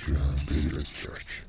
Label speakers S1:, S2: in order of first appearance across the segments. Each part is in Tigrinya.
S1: Village Church.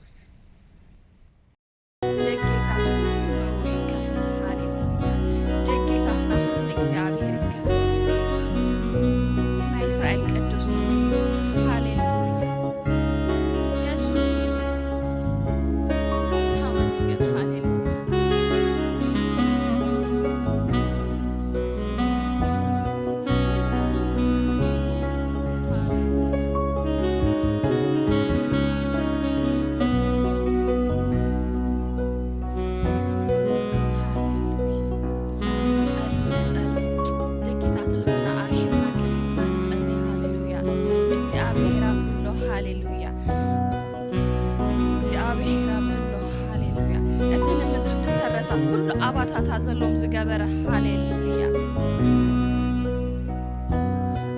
S2: تازلهم زجبرة هاليلويا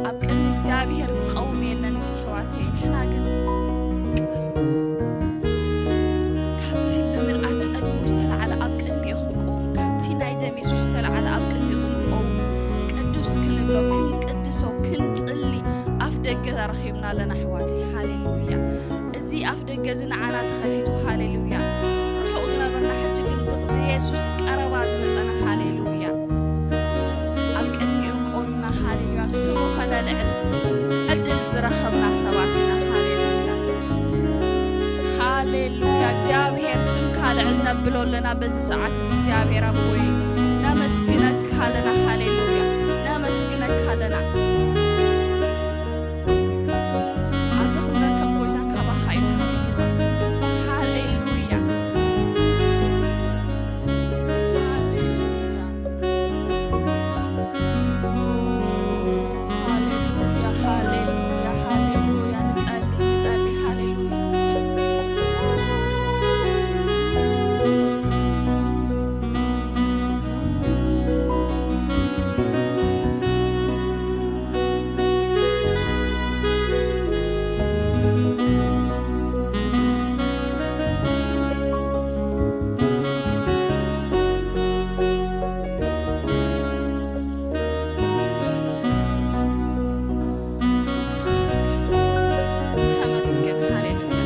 S2: أبكر مجزابي هرز قومي لنا حواتين إحنا جن كابتن من أتأجو سل على أبكر ميخلقهم كابتن نايدة ميسوس سل على أبكر ميخلقهم قدوس كن بلو كن قدسو كن تقلي أفدق رخيمنا لنا حواتي هاليلويا زي أفدق زن عنا تخفيتو هاليلويا روح أذنا برنا حج بيسوس كرواز مزنا هاليلويا أبكر ميقومنا هاليلويا سمو خنا العلم عدل زرخبنا سباتنا هاليلويا هاليلويا እግዚአብሔር ስም ካልዕል ነብሎልና በዚህ ሰዓት እግዚአብሔር አቦይ ነመስግነክ ሃለና ሃሌሉያ ነመስግነክ ሃለና አብዘኽብረከ ቆይታ ካባሃይ ሃሌሉያ ሃሌሉያ ሃሌሉያ ሃሌሉያ ሃሌሉያ ንጸልይ ሃሌሉያ ተመስገን ሃሌሉያ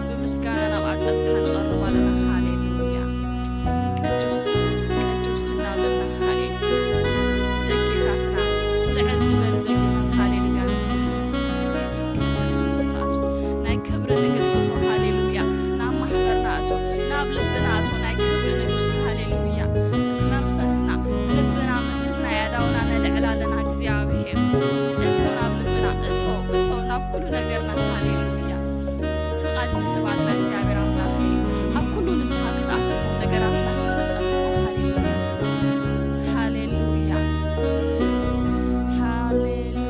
S2: በምስጋና ባጸድካ ንቀርባለና ሃሌሉያ ቅዱስ ቅዱስና በልና ሃሌሉያ ደጌታትና ልዕል ዝበሉ ደጌታት ሃሌሉያ ንክፍት ይከፈቱ ይስኻቱ ናይ ክብሪ ንግስ እቶ ሃሌሉያ ናብ ማሕበርና እቶ ናብ ልብና እቶ ናይ ክብሪ ንጉስ ሃሌሉያ መንፈስና ልብና ምስና ያዳውና ነልዕላለና እግዚአብሔር እቶ ናብ ልብና እቶ ናብ ኩሉ ነገርና ሃሌሉያ ፍቃድ ንህባልና እግዚአብሔር አምላኺ ኣብ ኩሉ ንስኻ ክትኣትዎ ነገራትና ከተጸብቆ ሃሌሉያ ሃሌሉያ ሃሌሉያ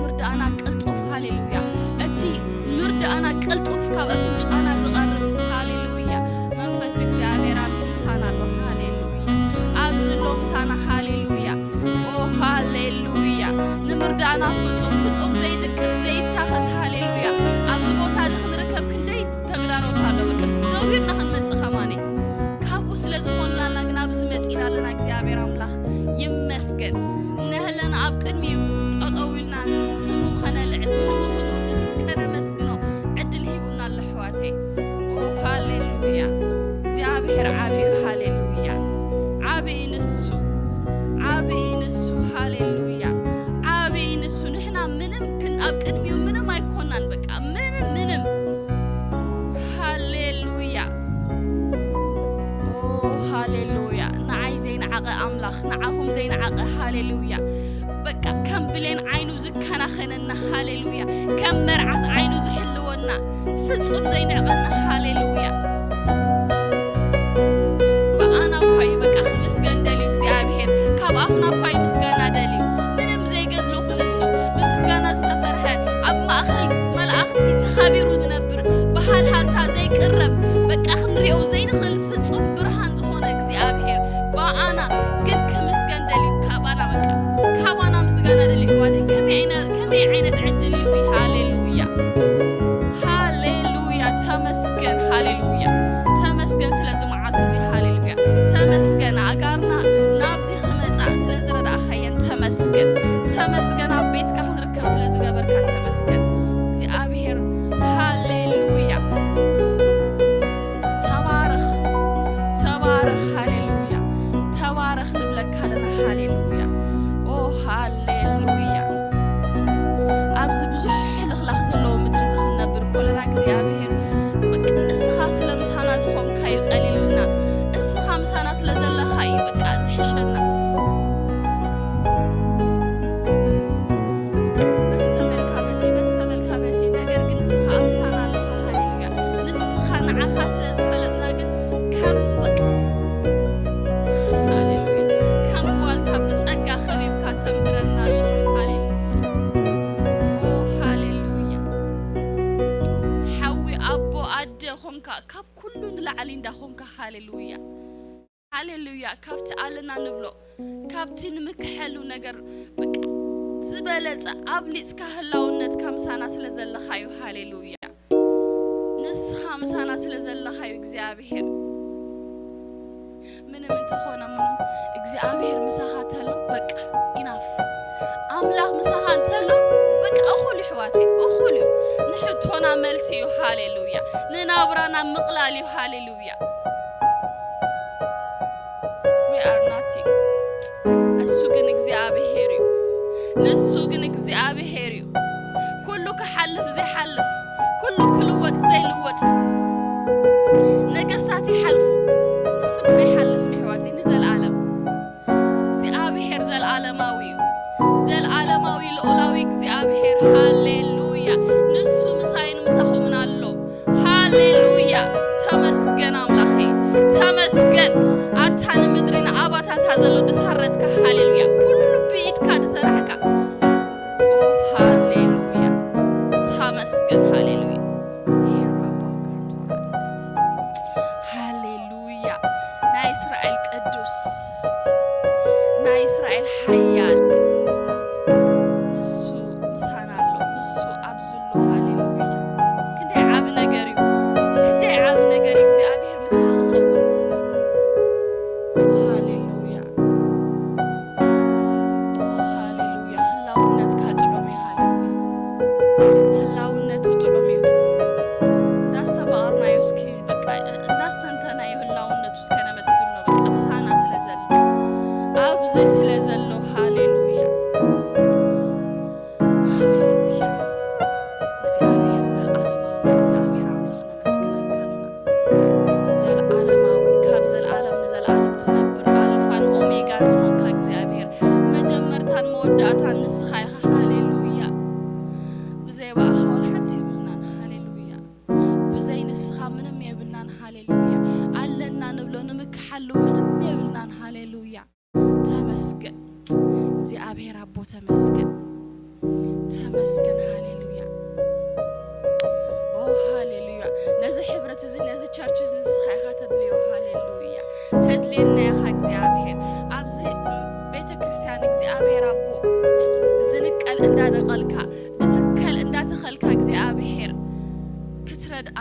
S2: ምርዳእና ቅልጡፍ ሃሌሉያ እቲ ምርዳእና ቅልጡፍ ካብ ኣፍንጫና ዝቐርብ ሃሌሉያ መንፈስ እግዚአብሔር ኣብዚ ምሳና ኣሎ ሃሌሉያ ኣብዚ ሎ ምሳና ሃሌሉያ ኦ ሃሌሉያ ንምርዳእና ፍጹም ዘይድቅስ ዘይታኸስ ሃሌሉያ ኣብዚ ቦታ እዚ ክንርከብ ክንደይ ተግዳሮት ኣሎ በቃ ዘውሂርና ክንመፅእ ኸማኒ ካብኡ ስለ ዝኾንላና ግን ኣብዚ መፂና ኣለና እግዚአብሔር ኣምላኽ ይመስገን ነህለና ኣብ ቅድሚኡ ጠጠዊልና ስሙ ኸነልዕል ስሙ ክንውድስ ከነመስግኖ ዕድል ሂቡና ኣሎ ኣሕዋተይ ኦ ሃሌሉያ እግዚአብሔር ዓብዩ ሃሌሉያ ዓብይ ንሱ ሃሌሉያ ዓብይ ንሱ ንሕና ምንም ኣብ ቅድሚኡ ምንም ኣይኮናን በቃ ምንም ሃሌሉያ ኦ ሃሌሉያ ንዓይ ዘይነዓቐ ኣምላኽ ንዓኹም ዘይነዓቐ ሃሌሉያ በቃ ከም ብሌን ዓይኑ ዝከናኸነና ሃሌሉያ ከም መርዓት ዓይኑ ዝሕልወና ፍጹም ዘይንዕቐና ሃሌሉያ በኣና ኳይ በቃ ክምስገን ደልዩ እግዚአብሔር ካብ ኣፍና ኳይ ምስጋና ደልዩ ምንም ዘይገድሎ ክንሱ ብምስጋና ዝተፈርሐ ኣብ ማእኸል መላእኽቲ ተኻቢሩ ዝነብር ብሃልሃልታ ዘይቅረብ በቃ ክንሪኦ ዘይንኽእል ፍጹም ብርሃን ዝኾነ እግዚአብሔር በኣና ግን ክምስገን ደልዩ ካባና በቃ ካባና ምስጋና ደልዩ ሕዋተይ ከመይ ዓይነት ዕድል እዩ እዚ ሃሌሉያ تمسكن أبيتك خنركب سلازي جبرك تمسكن እግዚአብሔር ሃሌሉያ ተባረኽ ተባረኽ ሃሌሉያ ተባረኽ ንብለካ ለና ሃሌሉያ ኦ ሃሌሉያ ኣብዚ ብዙሕ ልኽላኽ ዘለዎ ምድሪ ዝኽነብር ኮለና እግዚአብሔር በቃ እስኻ ስለምሳና ዝኾንካዩ ቀሊልና እስኻ ምሳና ስለዘለኻ እዩ በቃ ዝሕሸና كاب كلون لعلين دخونك هاليلويا هاليلويا كابت علنا نبلو كابتين مكحلو نجر بك زبالة قبليس كهلاونت كمسانا سلزل خايو هاليلويا نس خمسانا سلزل خايو እግዚአብሔር ምንም እንተኾነ ምንም እግዚአብሔር مساحاتلو بك ኢናፍ አምላክ مساحاتلو بك أخول حواتي أخول نحطونا ملسي هاليلويا ننابرانا مقلالي هاليلويا we are nothing السوقن እግዚአብሔርዩ نسوقن እግዚአብሔርዩ كله كحلف زي حلف كله كلوت زي لوت نقصاتي حلفو نسوقن يحلفني حواتي نزل العالم እግዚአብሔር ዘላለማዊው ዘላለማዊ ልዑላዊ እግዚአብሔር ሃሌሉያ ንሱ ምሳይን ምሳኹ ምን አሎ ሃሌሉያ ተመስገን አምላኬ ተመስገን አታን ምድሪና አባታት ዘሎ ድሰረትካ ሃሌሉያ ኩሉ ቢድካ ድሰራሕካ ኦ ሃሌሉያ ተመስገን ሃሌሉያ ሃሌሉያ ናይ እስራኤል ቅዱስ ናይ እስራኤል ሓያል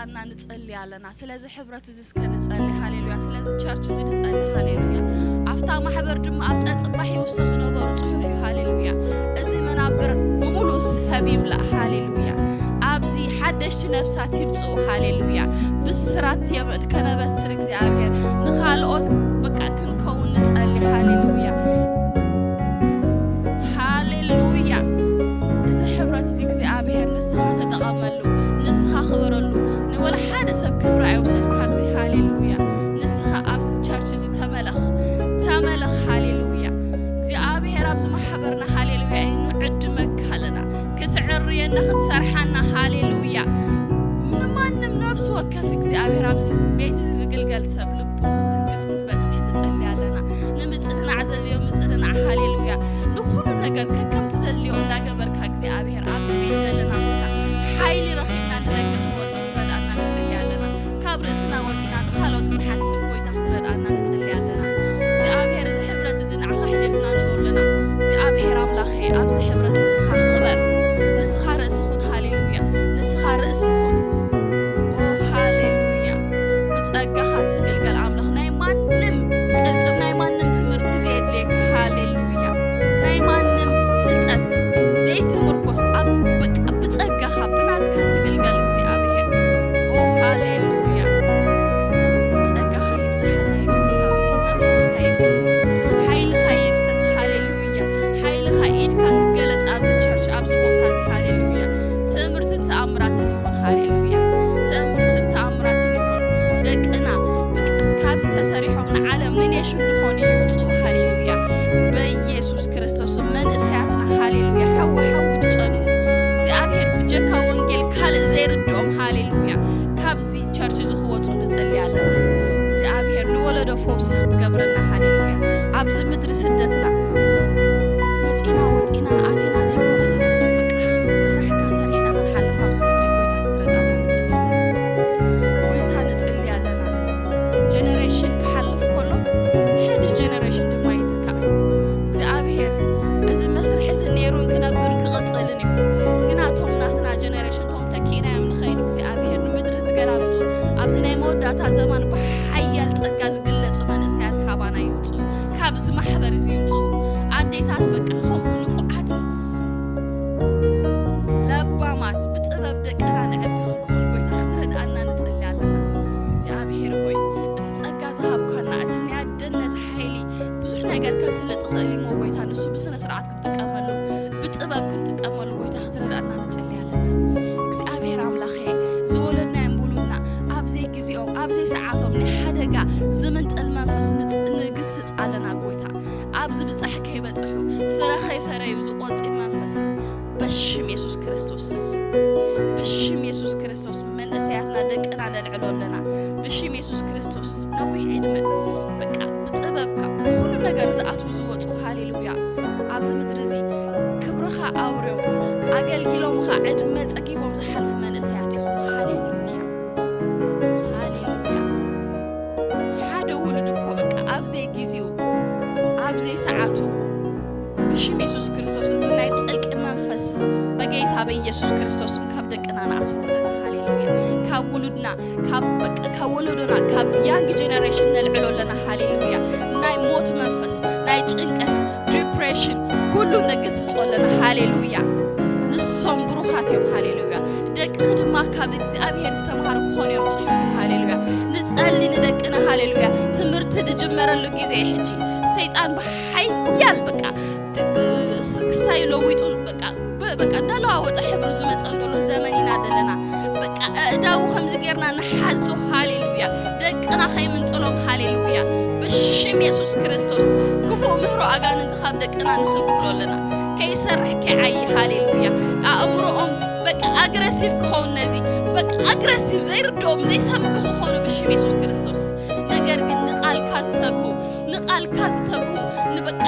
S2: أنا نتصلي علينا سلازي حبرت زيسك نتصلي هاليلويا سلازي تشارش زي نتصلي هاليلويا أفتح محبر دم أبتأت صباحي وسخنه برصحفي هاليلويا إزي منابر بمولوس هبيم لا هاليلويا أبزي حدش نفساتي بتصو هاليلويا بسرات يمن كنا بسر እግዚአብሔር نخالقوت بقى كنكون نتصلي هاليلويا هاليلويا إزي حبرت زي እግዚአብሔር نسخة تتقاملو نسخة خبرلو ولا حدا سب كبر أوصل كابزي هاليلويا نسخة أبز تشارش زي تملخ هاليلويا እግዚአብሔር أبز محبرنا هاليلويا إنه عد مكالنا كتعري نخد سرحنا هاليلويا من نفس وكف እግዚአብሔር أبز بيت زي قلقل سبلب تنكف كتبت نصلي علينا نمتصلنا عزل يوم نصلنا هاليلويا لكل ነገር كم تزليو እንዳ ገበርካ እግዚአብሔር أبز بيت زلنا حيلي رخينا نرجع نوصل تردنا نصلي علينا كابرسنا وزينا نخالوت بنحسب وي تحت ردنا نصلي علينا እግዚአብሔር زي حبرت زين عخ حلفنا نقول لنا እግዚአብሔር أملاخي أبز حبرت نسخة خبر نسخة رأسخون هاليلويا نسخة رأسخون أو هاليلويا بتأجخات تقلقل أملاخ ناي ما بإيدك تجلس أبز تشرش أبز بوتاز هاليلويا تأمرت تأمرات يكون هاليلويا تأمرت تأمرات يكون دك أنا كابز تسريحهم من عالم نيشون دخوني يوصو هاليلويا بيسوس كريستوس من إسحاتنا هاليلويا حو دجانو زي أبهر بجكا وانجيل كال زير الدوم هاليلويا كابزي تشرش زخواتو نسألي علينا زي أبهر نولد فوسخ تقبرنا هاليلويا عبز مدرس الدتنا واتينا آتينا ديكورس بقى سرح كاسرينا خنحلف عبز مدري قويتا كتردانا نتسألي علينا جنريشن كحلف كله حدش جنريشن دمايتكا زي أبهر إذا مسرح إذا نيرون كنبر كغطسلني قناتهم ناتنا جنريشن توم تكينا من خيرك زي أبهر نمدرس قلابتو أبزنا يموداتا زمان بحيال تسقاز قلت من إسكات كابانا يوتو كابز محبر زيوتو عديتات بقى خم نفعات لبامات بتقبب دقنا نعبي خلكم قوي تخترد أنا نتسألي علينا زي أبهر قوي تتسقاز هاب كنا أتنيا دنة حيلي بزحنا قال كسل تخلي مو قوي تانسو بسنة سرعات كنت أكملو بتقبب كنت أكملو قوي تخترد أنا نتسألي علينا زي أبهر عملاخي زولنا ينبولونا أبزي كزيوم أبزي ساعاتهم نحدقا زمنت المنفس نقصص علينا قويتا أبز بتصحكي بتصحو فرخي فريو زقوتي منفس بشم يسوس كريستوس من أسياتنا دقنا للعلو لنا بشم يسوس كريستوس نوي عدمة بقى بتقببك بكل نقر زقاتو زوتو هاليلويا أبز مدرزي كبرخا أوريو أقل كيلومخا عدمة تقيبهم زحلف من أسيات يخونو هاليلويا حدا ولدكو بقى أبزي جيزيو أبزي ساعاتو بشم يسوس كريستوس إذا يتسألك منفس بقيتها بيسوس كريستوس كبدك أنا أسرو لنا هاليلويا كولدنا كاب يانج جينيريشن نلعلو لنا هاليلويا ناي موت منفس ناي تشنكت ديبريشن كله نقصص لنا هاليلويا نصهم بروحات يوم هاليلويا دق خدمة كاب እግዚአብሔር استمهار كون يوم صحفي هاليلويا نتقلي ندقنا هاليلويا تمرت تجمر له جزء حجي سيطان بحيال بقى ستايلو ويطول بقى نلا وط حبر زمصل له زمننا دلنا بقى اداو خمس غيرنا نحزو هاليلويا دقنا خيمنطلوم هاليلويا بشم يسوس كريستوس كفو مهرو اغانن تخاب دقنا نخلقلو لنا كيسرح كعي هاليلويا امرؤم بقى اغريسيف كون نزي بقى اغريسيف زي ردوم زي سمع خونو بشم يسوس كريستوس ነገር ግን ንቃል ካዝተጉ ንበቃ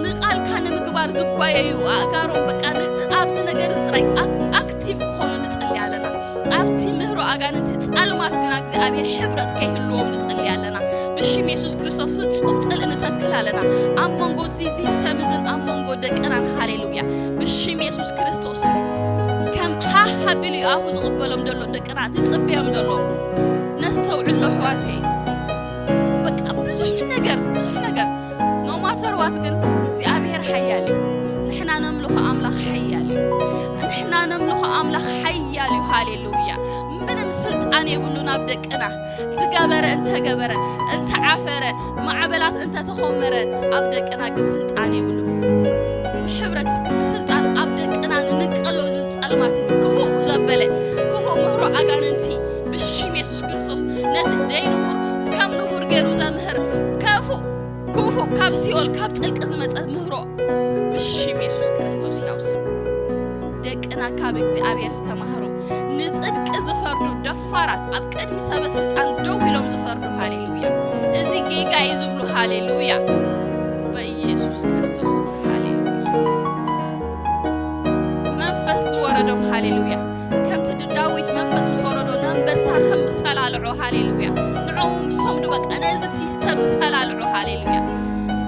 S2: ንቃል ካነ ምግባር ዝጓየዩ አጋሮም በቃ አብዝ ነገር ዝጥራይ አክቲቭ ኮኑ ንጽል ያለና አፍቲ ምህሮ አጋንንት ጻልማት ግን እግዚአብሔር ሕብረት ከይህልዎም ንጽል ያለና ብሽም ኢየሱስ ክርስቶስ ፍጹም ጽል እንተክል አለና አሞንጎ ሲስተም ዝን አሞንጎ ደቀናን ሃሌሉያ ብሽም ኢየሱስ ክርስቶስ ከም ሃቢሉ አፉ ዝቅበሎም ደሎ ደቀናት ጽብያም ደሎ ነስተውዕሎ ሕዋቴ بزح نجر no matter what كن እግዚአብሔር حيالي نحنا نملك أملاك حيالي هاليلويا ምንም ስልጣን የብሉና አብደቅና ዝገበረ እንተ ገበረ እንተ ዓፈረ ማዕበላት እንተ ተኾመረ አብደቅና ግን ስልጣን የብሉ بحبرت ስልጣን አብደቅና ንቀሎ ዝጻልማት ዝክፉ ዘበለ ክፉ ምህሮ አጋንንቲ ብሽም ኢየሱስ ክርስቶስ ነት ደይኑር كم نور جيرو زمهر كفو كاب سيول كاب تلك زمت مهرو بشم يسوس كريستوس ياوس دك أنا كاب እግዚአብሔር استمهرو نصدق زفردو دفارات أبقد مسابة سلطان دو يلوم زفردو هاليلويا إزي جيجا يزبلو هاليلويا بيسوس كريستوس هاليلويا منفس وردهم هاليلويا كم تداويت منفس مسوردو نمبسا خمس سلالعو هاليلويا نعوم صمد بق أنا إذا سيستم سلالعو هاليلويا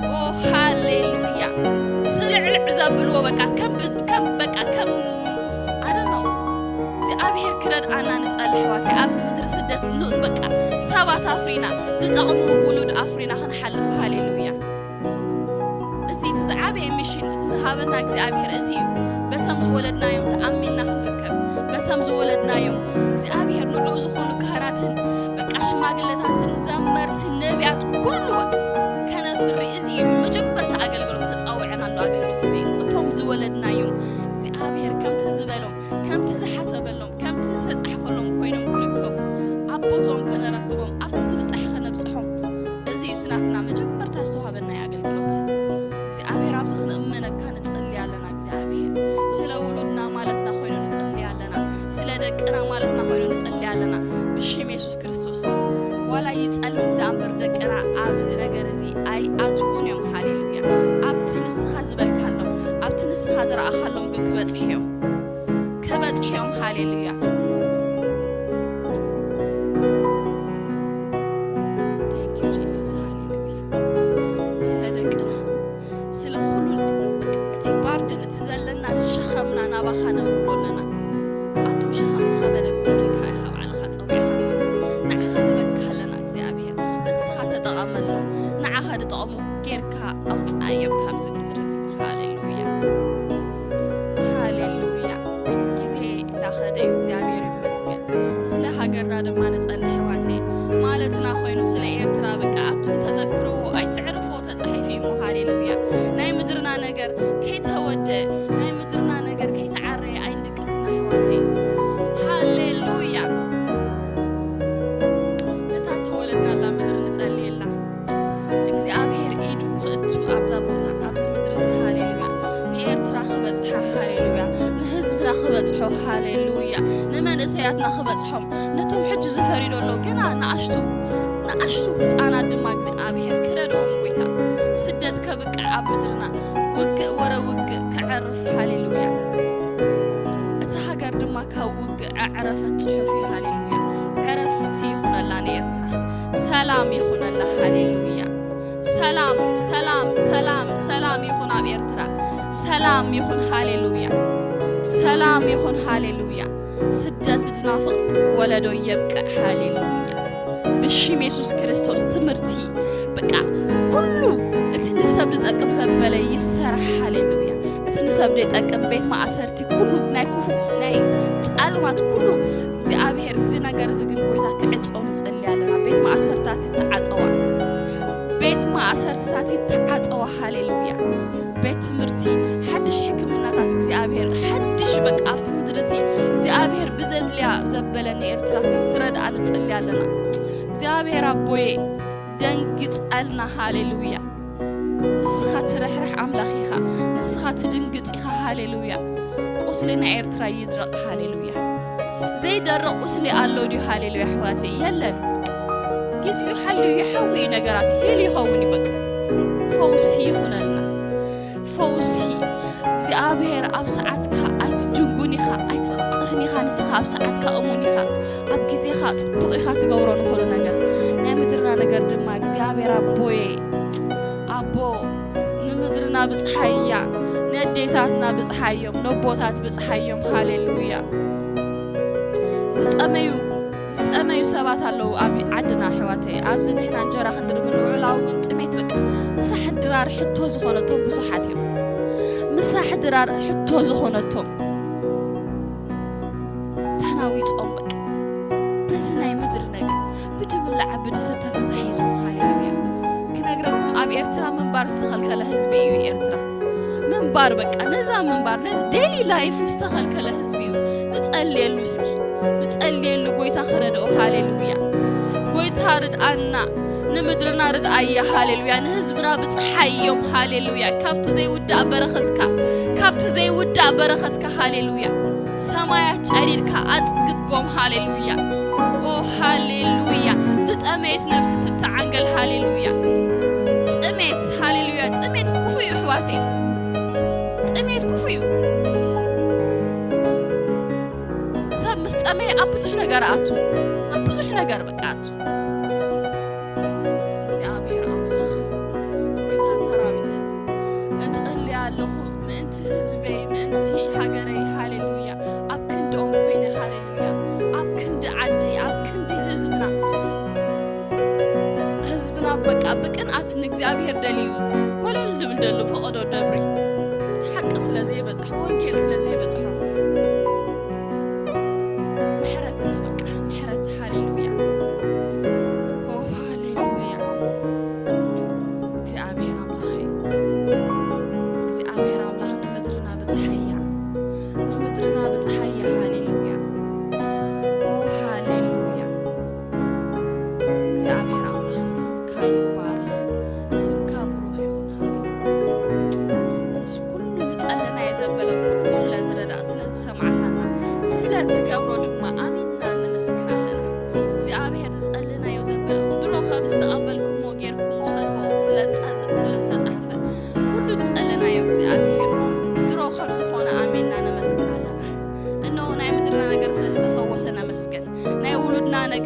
S2: أو هاليلويا سلع العزاب الوبك كم I don't know زي أبهر كرد أنا نسأل حواتي أبز مدرسة دت نود بق سبعة أفرينا زتقمو ولود أفرينا هنحلف هاليلويا زي تزعبي مشين تزهابنا زي أبهر زي بتمز ولدنا يوم تأمينا خنركب بتمز ولدنا يوم زي أبهر نعوز خونو كهراتن ሽማግለታትን ዘመርትን ነቢያት ኩሉ ወቅ ከነ ፍሪ እዚ መጀመርታ አገልግሎት ተጻውዐናሉ አገልግሎት እዚ زولدنا يوم እግዚአብሔር ከምቲ ዝበሎም ከምቲ ዝሓሰበሎም ከምቲ ዝተጻሕፈሎም ኮይኖም ክርከቡ ኣቦቶም ከነረክቦም ኣብቲ ዝብጻሕ ከነብጽሖም እዚ እዩ ስናትና መጀመርታ ዝተዋሃበና ኣገልግሎት እግዚአብሔር ኣብዚ ክንእመነካ ንጸልይ ኣለና እግዚአብሔር ስለ ውሉድና ማለትና ኮይኑ ንጸልይ ኣለና ስለ ደቅና ማለትና ኮይኑ ንጸልይ ኣለና ብሽም ኢየሱስ ክርስቶስ ዋላ ይጸልም ዳምበር ደቅና ኣብዚ ነገር እዚ ኣይ ኣትውን እዮም ሃሌሉያ ኣብቲ ንስኻ ዝበልካሎም ኣብቲ ንስኻ ዝረኣኻሎም ግን ክበጽሕዮም ሃሌሉያ Thank you Jesus ሃሌሉያ ስለ ደቅና ስለ ሁሉ እቲ ባርድን እቲ ዘለና ሸኸምና ናባኻ ነውሎለና ኣቶም ሸኸም ዝኸበደኩም ኢልካ ኢኻ ባዕልኻ ፀዊዕኻ ንዓኻ ንበካለና እግዚኣብሔር ንስኻ ተጠቐመሎም ንዓኻ ንጠቕሙ ጌርካ ኣውፃእዮም ካብዚ ምድሪ እዚ ሃሌሉያ ጊዜ እንዳኸደ እዩ እግዚአብሔር ይመስገን ስለ ሃገርና ድማ ንጸልይ ሕዋተይ ማለትና ኮይኑ ስለ ኤርትራ በቃ ኣቱም ተዘክርዎ ኣይትዕርፎ ተጻሒፉ እዩ ሃሌሉያ ናይ ምድርና ነገር ከይተወደ ናይ ምድርና ነገር ከይተዓረየ ኣይንድቅስና ሕዋተይ ሃሌሉያ ነታ ተወለድናላ ምድር ንጸልየላ እግዚአብሔር ኢዱ ክእቱ ኣብዛ ቦታ ኣብዚ ምድሪ እዚ ሃሌሉያ ንኤርትራ ክበጽሓ ሃሌሉያ ንህዝብና ክበጽሖ ሃሌሉያ ንመንእሰያትና ክበጽሖም ነቶም ሕጂ ዝፈሪዶሎ ገና ንኣሽቱ ህፃናት ድማ እግዚአብሔር ክረድኦም ጎይታ ስደት ከብቅዕ ኣብ ምድርና ውግእ ወረ ውግእ ክዕርፍ ሃሌሉያ እቲ ሃገር ድማ ካብ ውግእ ዕረፈት ጽሑፍ እዩ ሃሌሉያ ዕረፍቲ ይኹነላ ንኤርትራ ሰላም ይኹነላ ሃሌሉያ ሰላም ይኹን ኣብ ኤርትራ ሰላም ይኹን ሃሌሉያ ሰላም ይኹን ሃሌሉያ ስደት ዝናፍቕ ወለዶ ይብቅዕ ሃሌሉያ ብሽም ኢየሱስ ክርስቶስ ትምህርቲ በቃ ኩሉ እቲ ንሰብ ዝጠቅም ዘበለ ይሰራሕ ሃሌሉያ እቲ ንሰብ ዝጠቅም ቤት ማእሰርቲ ኩሉ ናይ ክፉ ናይ ጻልማት ኩሉ እግዚአብሔር ግዜ ነገር ዝግን ጎይታ ክዕጾ ንጸልይ ኣለና ቤት ማእሰርታት ይተዓጸዋ ቤት ማእሰርታት ይተዓጸዋ ሃሌሉያ ቤት ትምህርቲ ሓድሽ ሕክምናታት እግዚአብሔር ሓድሽ በቃ ኣብቲ ምድርቲ እግዚአብሔር ብዘድልያ ዘበለኒ ኤርትራ ክትረድኣ ንጸልይ ኣለና እግዚአብሔር ኣቦዬ ደንግጸልና ሃሌሉያ ንስኻ ትረሕርሕ ኣምላኽ ኢኻ ንስኻ ትድንግጽ ኢኻ ሃሌሉያ ቁስልና ኤርትራ ይድረቕ ሃሌሉያ ዘይደረቕ ቁስሊ ኣሎ ድዩ ሃሌሉያ ሕዋተይ የለን ጊዜኡ ሓልዩ ይሐዊ ነገራት ሄል ይኸውን ይበቃ ፈውሲ ይኹነልና ፈውሲ እግዚአብሔር ኣብ ሰዓትካ ኣይትድንጉን ኢኻ ኣይትቕፅፍን ኢኻ ንስኻ ኣብ ሰዓትካ እሙን ኢኻ ኣብ ጊዜኻ ጽቡቕ ኢኻ ትገብሮ ንኹሉ ነገር ናይ ምድርና ነገር ድማ እግዚአብሔር ኣቦዬ ኣቦ ንምድርና ብጽሓያ ንኣዴታትና ብጽሓዮም ነቦታት ብጽሓዮም ሃሌሉያ ዝጠመዩ ሰባት ኣለዉ ኣብ ዓድና ሕዋተይ ኣብዚ ንሕና እንጀራ ክንድርብ ንውዕላዊ ግን ጥሜት በቃ ምሳሕ ድራር ሕቶ ዝኾነቶም ብዙሓት እዮም ምሳሕ ድራር ሕቶ ዝኾነቶም ተናዊጾም በቃ በዚ ናይ ምድሪ ነገር ብድብላዕ ብድስተታት ሒዞም ሃሌሉያ ክነግረኩም ኣብ ኤርትራ ምንባር ዝተኸልከለ ህዝቢ እዩ ኤርትራ ምንባር በቃ ነዛ ምንባር ነዚ ዴይሊ ላይፍ ዝተኸልከለ ህዝቢ እዩ ንጸልየሉ እስኪ ንጸልየሉ ጎይታ ክረድኦ ሃሌሉያ ጎይታ ርድኣና ንምድርና ርድኣያ ሃሌሉያ ንህዝብና ብጽሓዮም ሃሌሉያ ካብቲ ዘይውዳእ በረኸትካ ሃሌሉያ ሰማያት ጨዲድካ ኣጽግቦም ሃሌሉያ ኦ ሃሌሉያ ዝጠመየት ነፍሲ ትተዓንገል ሃሌሉያ ጥሜት ሃሌሉያ ጥሜት ክፉ እዩ ሕዋተይ ጥሜት ክፉ እዩ ሰብ ምስ ጠመየ ኣብ ብዙሕ ነገር ኣቱ ኣብ ብዙሕ ነገር በቃ ኣቱ እግዚአብሔር ኣምላኽ ጎይታ ሰራዊት እጸልይ ኣለኹ ምእንቲ ህዝበይ ምእንቲ ሃገረይ ሃሌሉያ ኣብ ክንድኦም ኮይነ ሃሌሉያ ኣብ ክንዲ ዓደይ ኣብ ክንዲ ህዝብና በቃ ብቅንኣት ንእግዚአብሔር ደልዩ ኮለል ድብል ደሉ ፈቐዶ ደብሪ ተሓቂ ስለዘይበጽሖ ወንጌል ስለዘይበጽሖ ምሕረት ሃሌሉያ ኦ ሃሌሉያ እግዚአብሔር ኣምላኽ ንምድርና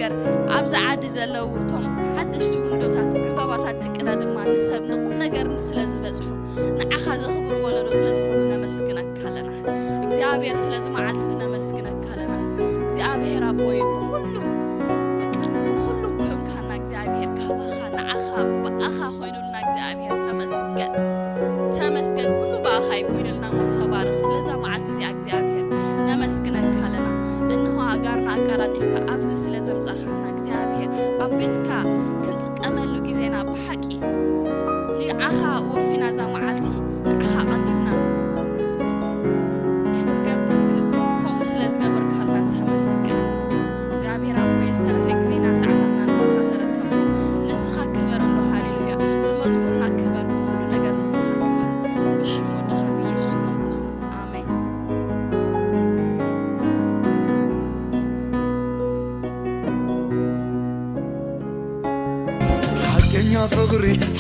S2: እግዚአብሔር ኣብዛ ዓዲ ዘለው ቶም ሓደሽቲ ውልዶታት ዕምባባታት ደቅና ድማ ንሰብ ንቁም ነገር ስለዝበጽሑ ንዓኻ ዘኽብሩ ወለዶ ስለዝኾኑ ነመስግነካ ኣለና እግዚአብሔር ስለዚ መዓልቲ ዝነመስግነካ ኣለና እግዚአብሔር ኣቦይ ብኩሉም ኮንካና እግዚአብሔር ካባኻ ንዓኻ በኣኻ ኮይኑልና እግዚአብሔር ተመስገን ኩሉ በኣኻ ይኮይኑልና ተባረኽ ስለዛ መዓልቲ እዚኣ እግዚአብሔር ነመስግነካ ኣለና እንሆ ኣጋርና ኣቃላጢፍካ ኣብዚ ስለዘምጻኻና እግዚአብሔር ኣብ ቤትካ ክንጥቀመሉ ግዜና ብሓቂ ንዓኻ ወፊና ዛ መዓልቲ ንዓኻ ቀዲምና ከምኡ ስለዝገበርካልና ተመስገን እግዚአብሔር ኣቦይ ዝተረፈ ግዜና ሰዓታትና ንስኻ ተረከቡ ንስኻ ክበረሉ ሃሌሉያ ብመዝሙርና ክበር ብኩሉ ነገር ንስኻ ክበር ብሽም ወድኻ ብኢየሱስ ክርስቶስ ኣሜን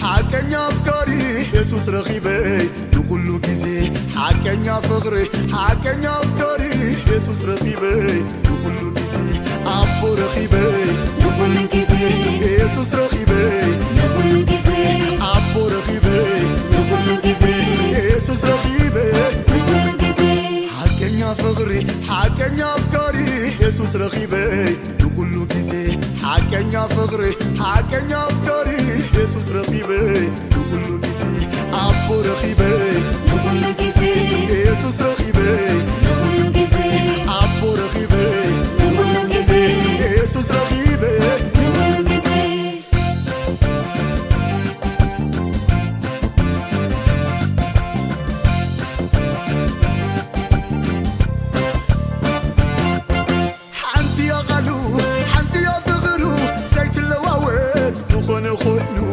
S1: حقني أفكاري يسوس رقيبي لكل كيسي حقني أفكاري يسوس رقيبي لكل كيسي أبو رقيبي لكل كيسي يسوس رقيبي لكل كيسي أبو رقيبي لكل كيسي يسوس رقيبي لكل كيسي حقني أفكاري يسوس رقيبي لكل كيسي حقني أفكاري يسوس رقيبي لكل كيسي أبو رقيبي لكل كيسي يسوس رقيبي لكل كيسي أبو رقيبي لكل كيسي يسوس رقيبي لكل كيسي حنتي يا غلو حنتي يا فغرو زيت اللواوات زخون خوينو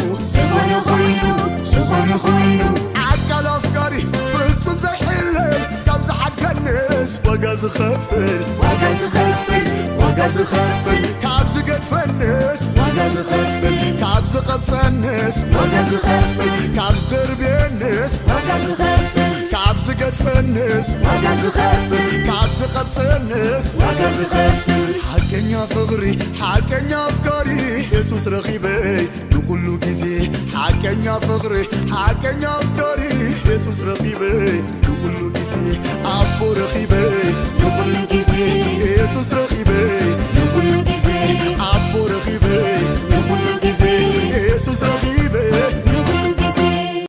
S1: عقل أفكاري فلسم زي حلل كابز حد كنس وقاز خفل كابز قد فنس وقاز خفل كابز قبصنس وقاز خفل كابز دربينس وقاز خفل كابز قد فنس وقاز خفل كابز قبصنس وقاز خفل حقني أفكاري يسوس رقيبي لكل كيسي حقني